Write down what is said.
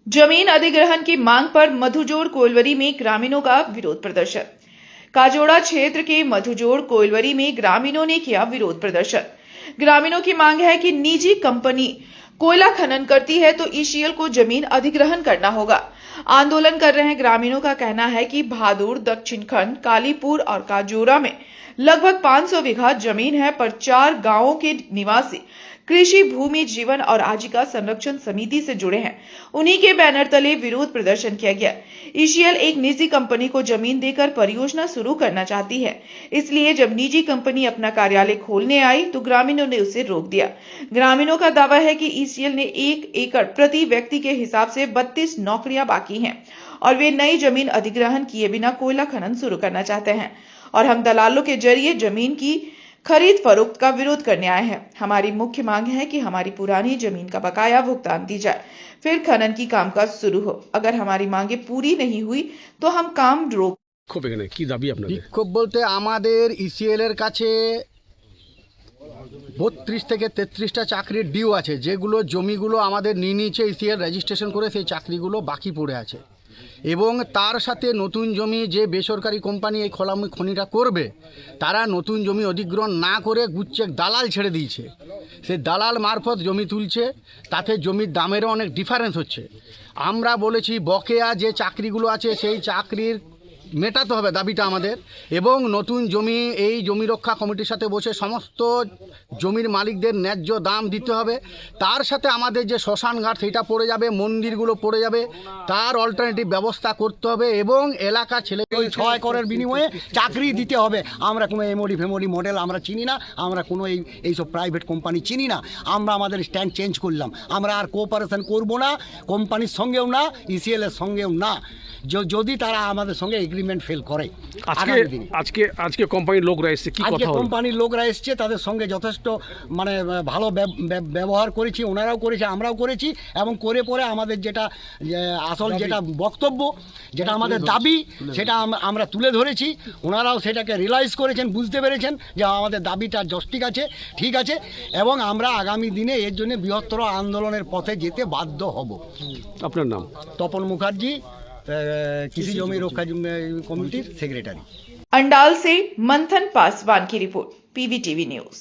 जमीन अधिग्रहण की मांग पर मधुजोड़ कोइलवरी में ग्रामीणों का विरोध प्रदर्शन। काजोड़ा क्षेत्र के मधुजोड़ कोइलवरी में ग्रामीणों ने किया विरोध प्रदर्शन। ग्रामीणों की मांग है कि निजी कंपनी कोयला खनन करती है तो ईसीएल को जमीन अधिग्रहण करना होगा। आंदोलन कर रहे ग्रामीणों का कहना है कि भादुर, दक्षिण खंड, कालीपुर और काजोड़ा में लगभग 500 बीघा जमीन है, पर 4 गांवों के निवासी कृषि भूमि जीवन और आजीविका संरक्षण समिति से जुड़े हैं। उन्हीं के बैनर तले विरोध प्रदर्शन किया गया। ईसीएल एक निजी कंपनी को जमीन देकर परियोजना शुरू करना चाहती है, इसलिए जब निजी कंपनी अपना कार्यालय खोलने आई तो ग्रामीणों ने उसे रोक दिया। ग्रामीणों का दावा है कि ईसीएल ने 1 एकड़ प्रति व्यक्ति के हिसाब से 32 नौकरियां बाकी हैं और वे नई जमीन अधिग्रहण किए बिना कोयला खनन शुरू करना चाहते हैं और हम दलालों के जरिए जमीन की खरीद फरोख्त का विरोध करने आए हैं। हमारी मुख्य मांग है कि हमारी पुरानी जमीन का बकाया भुगतान दी जाए, फिर खनन की कामकाज शुरू हो। अगर हमारी मांगे पूरी नहीं हुई तो हम काम रोक। কি দাবি আপনাদের? বিক্ষোভ বলতে আমাদের ইসিএলের কাছে 32 থেকে 33টা চাকরির ডিউ আছে, যেগুলো জমিগুলো আমাদের নিয়ে নিয়েছে ইসিএল রেজিস্ট্রেশন করে, সেই চাকরিগুলো বাকি পড়ে আছে। এবং তার সাথে নতুন জমি যে বেসরকারি কোম্পানি এই খনিটা করবে, তারা নতুন জমি অধিগ্রহণ না করে গুচ্ছেক দালাল ছেড়ে দিয়েছে। সেই দালাল মারফত জমি তুলছে, তাতে জমির দামেরও অনেক ডিফারেন্স হচ্ছে। আমরা বলেছি বকেয়া যে চাকরিগুলো আছে সেই চাকরির মেটাতে হবে দাবিটা আমাদের, এবং নতুন জমি এই জমি রক্ষা কমিটির সাথে বসে সমস্ত জমির মালিকদের ন্যায্য দাম দিতে হবে। তার সাথে আমাদের যে শ্মশান ঘাট সেটা পড়ে যাবে, মন্দিরগুলো পড়ে যাবে, তার অল্টারনেটিভ ব্যবস্থা করতে হবে এবং এলাকা ছেলে ওই 6 একরের বিনিময়ে চাকরি দিতে হবে। আমরা কোনো এমওডি ফেমোডি মডেল আমরা চিনি না, আমরা কোনো এইসব প্রাইভেট কোম্পানি চিনি না। আমরা আমাদের স্ট্যান্ড চেঞ্জ করলাম। আমরা আর কোঅপারেশন করব না, কোম্পানির সঙ্গেও না, ইসিএলের সঙ্গেও না, যদি তারা আমাদের সঙ্গে এগ্রিমেন্ট ফেল করে। আজকে কোম্পানির লোকরা এসেছে, কি কথা হলো? কোম্পানির লোকরা এসছে, তাদের সঙ্গে যথেষ্ট মানে ভালো ব্যবহার করেছি, ওনারাও করেছে, আমরাও করেছি, এবং করে পরে আমাদের যেটা আসল যেটা বক্তব্য, যেটা আমাদের দাবি, সেটা আমরা তুলে ধরেছি। ওনারাও সেটাকে রিয়েলাইজ করেছেন, বুঝতে পেরেছেন যে আমাদের দাবিটা জস্টিক আছে, ঠিক আছে, এবং আমরা আগামী দিনে এর জন্য বৃহত্তর আন্দোলনের পথে যেতে বাধ্য হব। আপনার নাম? তপন মুখার্জি, कृषि जमी रक्षा कमिटी सेक्रेटरी। अंडाल से मंथन पासवान की रिपोर्ट, पीवीटीवी न्यूज।